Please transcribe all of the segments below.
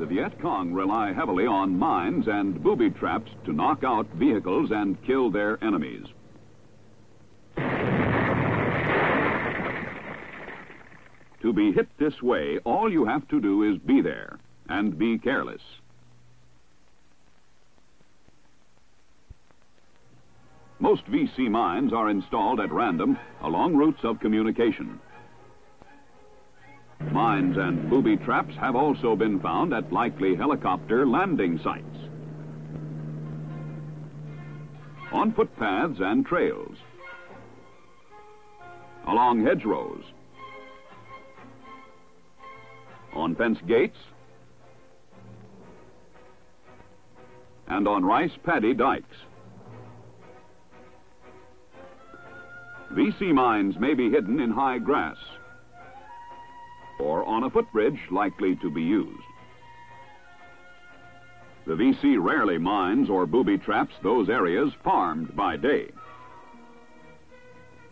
Viet Cong rely heavily on mines and booby traps to knock out vehicles and kill their enemies. To be hit this way, all you have to do is be there and be careless. Most VC mines are installed at random along routes of communication. Mines and booby traps have also been found at likely helicopter landing sites, on footpaths and trails, along hedgerows, on fence gates, and on rice paddy dikes. VC mines may be hidden in high grass or on a footbridge likely to be used. The VC rarely mines or booby traps those areas farmed by day.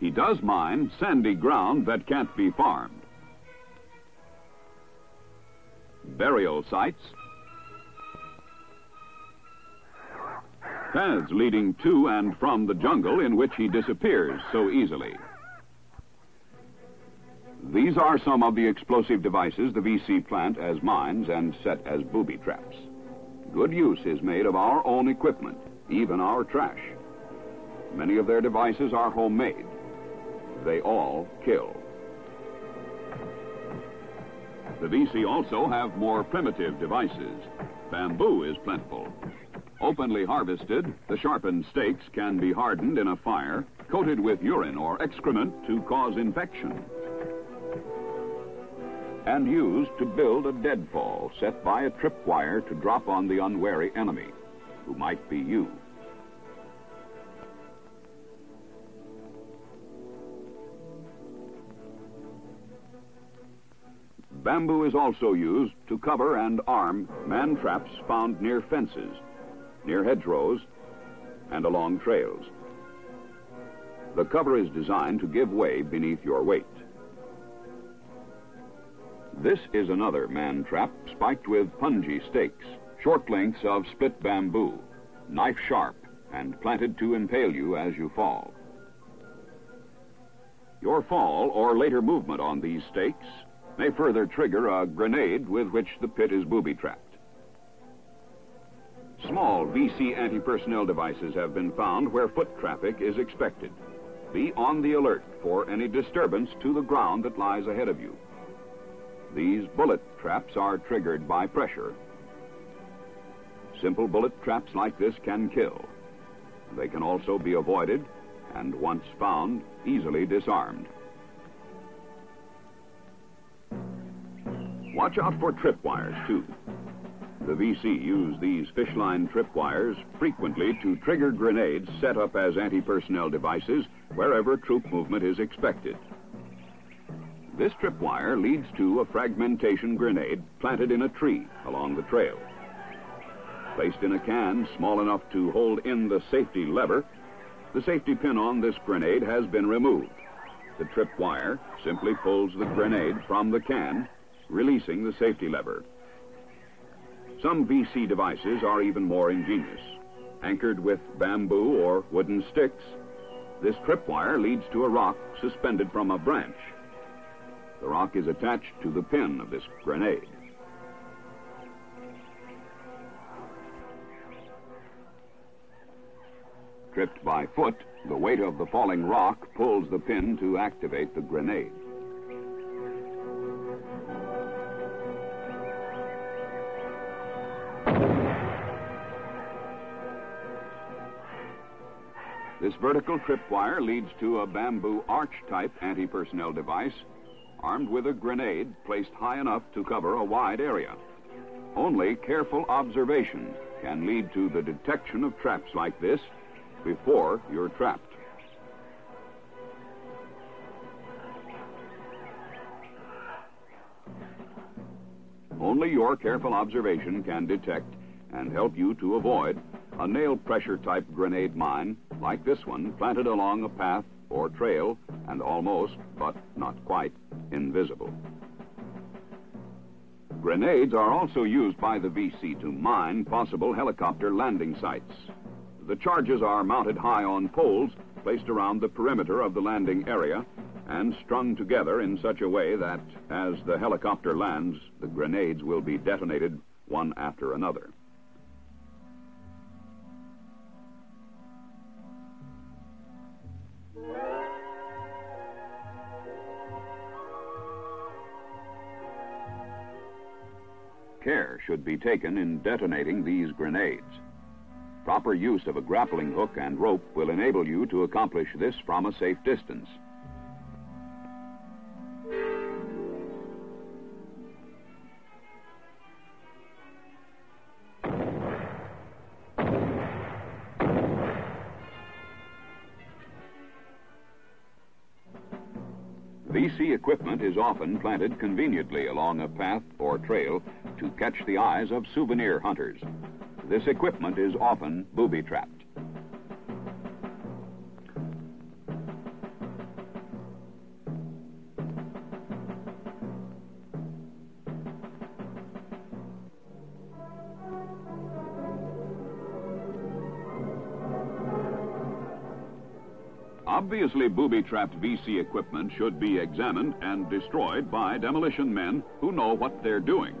He does mine sandy ground that can't be farmed. Burial sites, paths leading to and from the jungle in which he disappears so easily. These are some of the explosive devices the VC plant as mines and set as booby traps. Good use is made of our own equipment, even our trash. Many of their devices are homemade. They all kill. The VC also have more primitive devices. Bamboo is plentiful. Openly harvested, the sharpened stakes can be hardened in a fire, coated with urine or excrement to cause infection, and used to build a deadfall set by a tripwire to drop on the unwary enemy, who might be you. Bamboo is also used to cover and arm man traps found near fences, near hedgerows, and along trails. The cover is designed to give way beneath your weight. This is another man trap spiked with punji stakes, short lengths of split bamboo, knife sharp, and planted to impale you as you fall. Your fall or later movement on these stakes may further trigger a grenade with which the pit is booby-trapped. Small VC anti-personnel devices have been found where foot traffic is expected. Be on the alert for any disturbance to the ground that lies ahead of you. These bullet traps are triggered by pressure. Simple bullet traps like this can kill. They can also be avoided and, once found, easily disarmed. Watch out for tripwires, too. The VC use these fishline tripwires frequently to trigger grenades set up as anti-personnel devices wherever troop movement is expected. This tripwire leads to a fragmentation grenade planted in a tree along the trail. Placed in a can small enough to hold in the safety lever, the safety pin on this grenade has been removed. The tripwire simply pulls the grenade from the can, releasing the safety lever. Some VC devices are even more ingenious. Anchored with bamboo or wooden sticks, this tripwire leads to a rock suspended from a branch. The rock is attached to the pin of this grenade. Tripped by foot, the weight of the falling rock pulls the pin to activate the grenade. This vertical tripwire leads to a bamboo arch-type anti-personnel device armed with a grenade placed high enough to cover a wide area. Only careful observation can lead to the detection of traps like this before you're trapped. Only your careful observation can detect and help you to avoid a nail pressure type grenade mine like this one planted along a path or trail and almost, but not quite, invisible. Grenades are also used by the VC to mine possible helicopter landing sites. The charges are mounted high on poles placed around the perimeter of the landing area and strung together in such a way that as the helicopter lands, the grenades will be detonated one after another. Care should be taken in detonating these grenades. Proper use of a grappling hook and rope will enable you to accomplish this from a safe distance. VC equipment is often planted conveniently along a path or trail to catch the eyes of souvenir hunters. This equipment is often booby-trapped. Obviously, booby-trapped VC equipment should be examined and destroyed by demolition men who know what they're doing.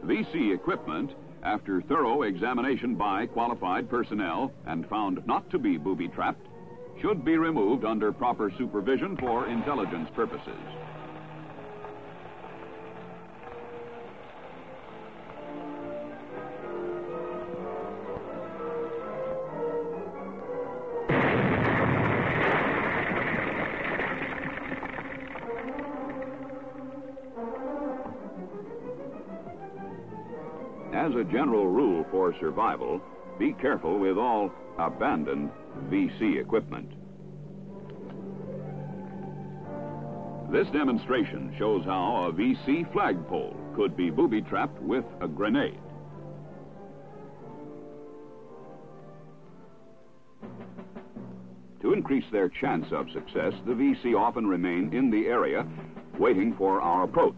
VC equipment, after thorough examination by qualified personnel and found not to be booby-trapped, should be removed under proper supervision for intelligence purposes. As a general rule for survival, be careful with all abandoned VC equipment. This demonstration shows how a VC flagpole could be booby-trapped with a grenade. To increase their chance of success, the VC often remain in the area waiting for our approach.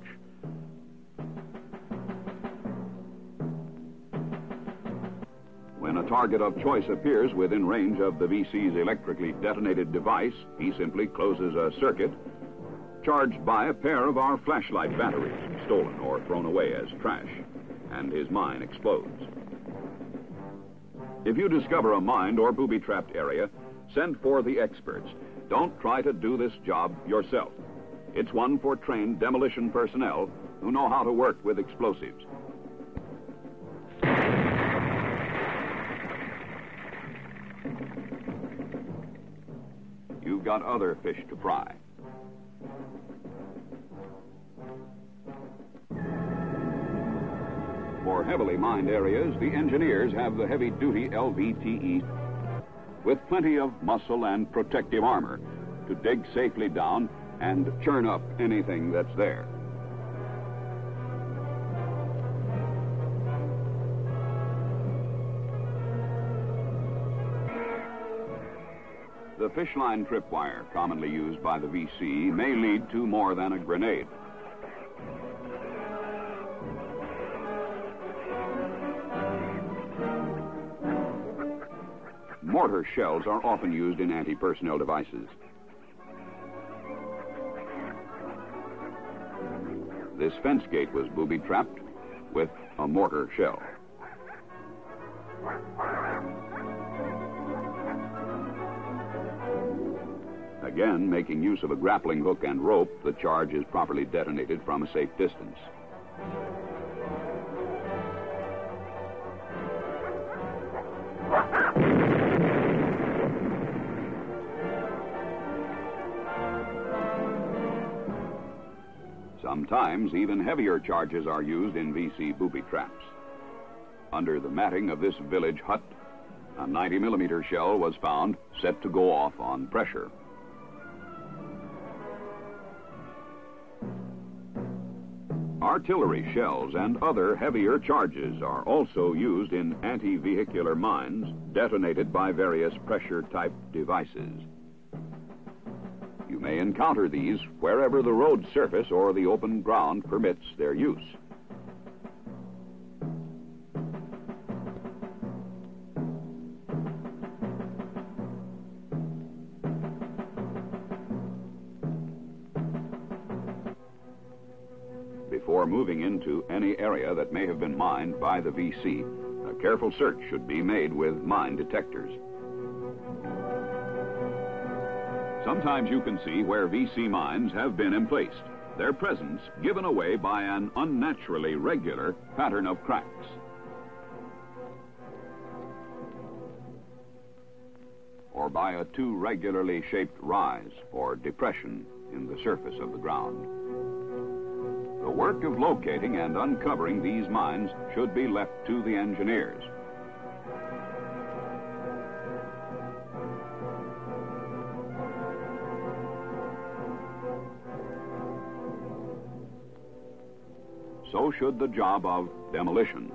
When a target of choice appears within range of the VC's electrically detonated device, he simply closes a circuit charged by a pair of our flashlight batteries, stolen or thrown away as trash, and his mine explodes. If you discover a mined or booby-trapped area, send for the experts. Don't try to do this job yourself. It's one for trained demolition personnel who know how to work with explosives. You've got other fish to fry. For heavily mined areas, the engineers have the heavy-duty LVTE with plenty of muscle and protective armor to dig safely down and churn up anything that's there. The fishline tripwire, commonly used by the VC, may lead to more than a grenade. Mortar shells are often used in anti-personnel devices. This fence gate was booby-trapped with a mortar shell. Again, making use of a grappling hook and rope, the charge is properly detonated from a safe distance. Sometimes even heavier charges are used in VC booby traps. Under the matting of this village hut, a 90mm shell was found, set to go off on pressure. Artillery shells and other heavier charges are also used in anti-vehicular mines detonated by various pressure-type devices. You may encounter these wherever the road surface or the open ground permits their use. before moving into any area that may have been mined by the VC, a careful search should be made with mine detectors. Sometimes you can see where VC mines have been emplaced, their presence given away by an unnaturally regular pattern of cracks. Or by a too regularly shaped rise or depression in the surface of the ground. The work of locating and uncovering these mines should be left to the engineers. So should the job of demolition.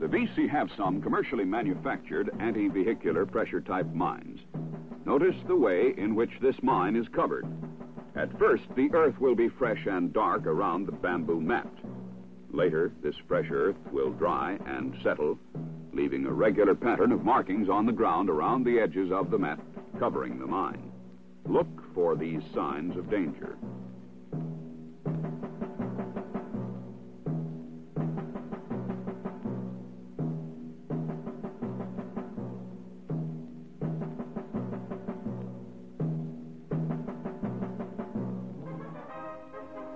The VC have some commercially manufactured anti-vehicular pressure-type mines. Notice the way in which this mine is covered. At first, the earth will be fresh and dark around the bamboo mat. Later, this fresh earth will dry and settle, leaving a regular pattern of markings on the ground around the edges of the mat covering the mine. Look for these signs of danger.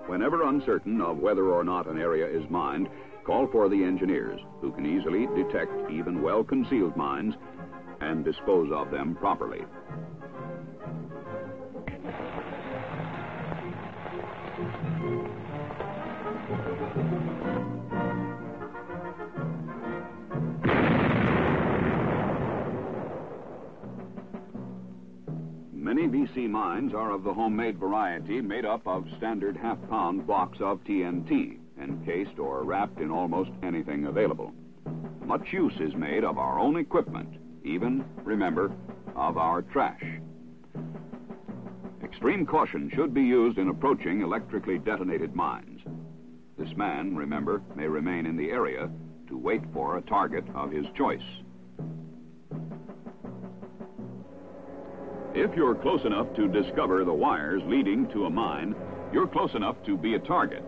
Whenever uncertain of whether or not an area is mined, call for the engineers, who can easily detect even well-concealed mines and dispose of them properly. Many VC mines are of the homemade variety, made up of standard half-pound blocks of TNT, encased or wrapped in almost anything available. Much use is made of our own equipment, even, remember, of our trash. Extreme caution should be used in approaching electrically detonated mines. This man, remember, may remain in the area to wait for a target of his choice. If you're close enough to discover the wires leading to a mine, you're close enough to be a target.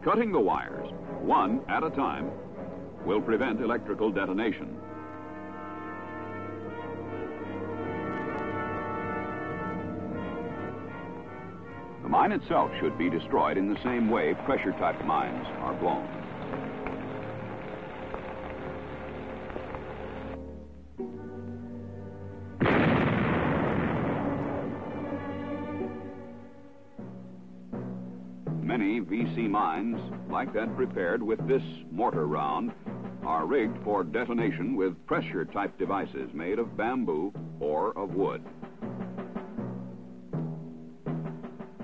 Cutting the wires, one at a time, will prevent electrical detonation. The mine itself should be destroyed in the same way pressure-type mines are blown. Many VC mines, like that prepared with this mortar round, are rigged for detonation with pressure-type devices made of bamboo or of wood.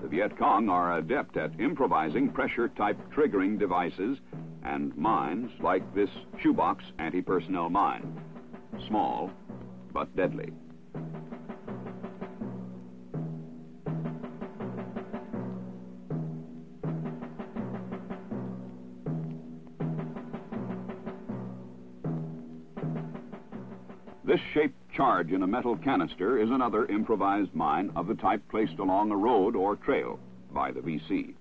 The Viet Cong are adept at improvising pressure-type triggering devices and mines like this shoebox anti-personnel mine. Small, but deadly. This shaped charge in a metal canister is another improvised mine of the type placed along a road or trail by the VC.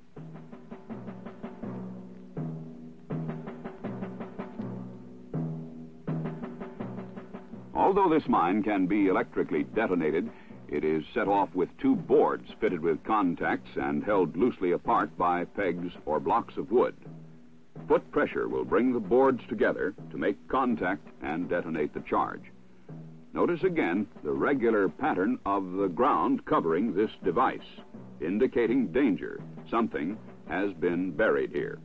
Although this mine can be electrically detonated, it is set off with two boards fitted with contacts and held loosely apart by pegs or blocks of wood. Foot pressure will bring the boards together to make contact and detonate the charge. Notice again the regular pattern of the ground covering this device, indicating danger. Something has been buried here.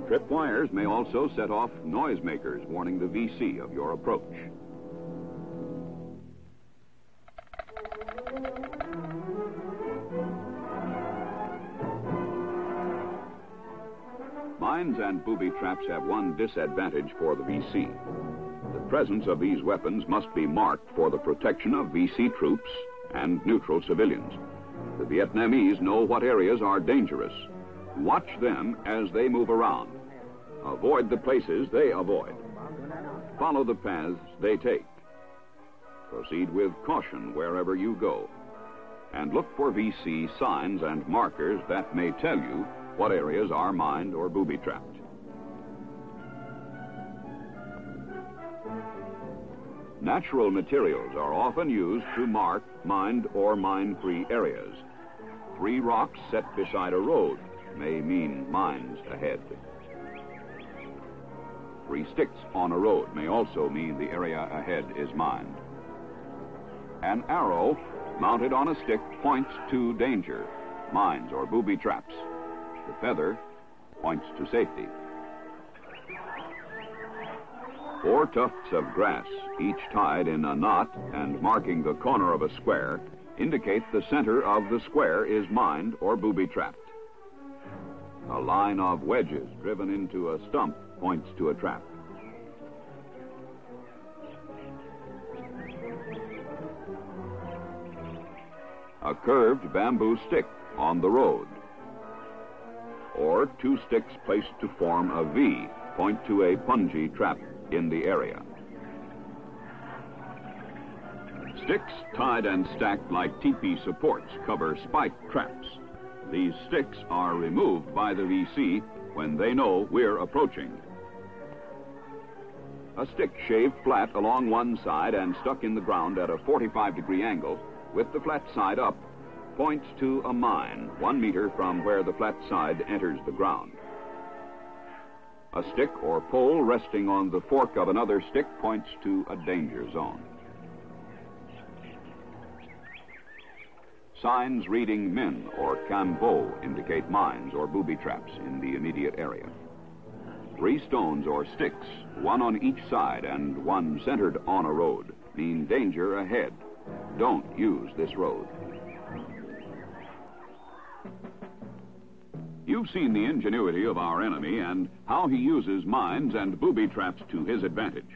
Tripwires may also set off noisemakers warning the VC of your approach. Mines and booby traps have one disadvantage for the VC. The presence of these weapons must be marked for the protection of VC troops and neutral civilians. The Vietnamese know what areas are dangerous. Watch them as they move around. Avoid the places they avoid. Follow the paths they take. Proceed with caution wherever you go. And look for VC signs and markers that may tell you what areas are mined or booby-trapped. Natural materials are often used to mark mined or mine-free areas. 3 rocks set beside a road may mean mines ahead. 3 sticks on a road may also mean the area ahead is mined. An arrow mounted on a stick points to danger, mines or booby traps. The feather points to safety. 4 tufts of grass, each tied in a knot and marking the corner of a square, indicate the center of the square is mined or booby-trapped. A line of wedges driven into a stump points to a trap. A curved bamboo stick on the road, or 2 sticks placed to form a V point to a punji trap in the area. Sticks tied and stacked like teepee supports cover spike traps. These sticks are removed by the VC when they know we're approaching. A stick shaved flat along one side and stuck in the ground at a 45-degree angle with the flat side up points to a mine 1 meter from where the flat side enters the ground. A stick or pole resting on the fork of another stick points to a danger zone. Signs reading min or cambo indicate mines or booby traps in the immediate area. 3 stones or sticks, 1 on each side and 1 centered on a road, mean danger ahead. Don't use this road. You've seen the ingenuity of our enemy and how he uses mines and booby traps to his advantage.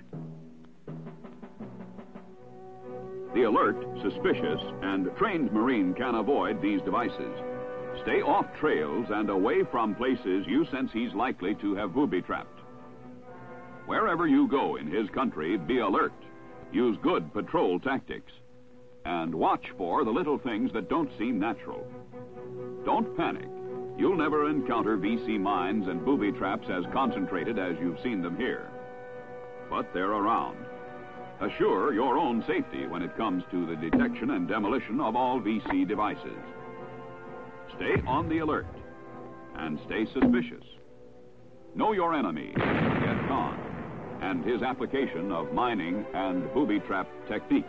The alert, suspicious, and trained Marine can avoid these devices. Stay off trails and away from places you sense he's likely to have booby-trapped. Wherever you go in his country, be alert. Use good patrol tactics. And watch for the little things that don't seem natural. Don't panic. You'll never encounter VC mines and booby traps as concentrated as you've seen them here. But they're around. Assure your own safety when it comes to the detection and demolition of all VC devices. Stay on the alert and stay suspicious. Know your enemy, Viet Cong, and his application of mining and booby trap techniques.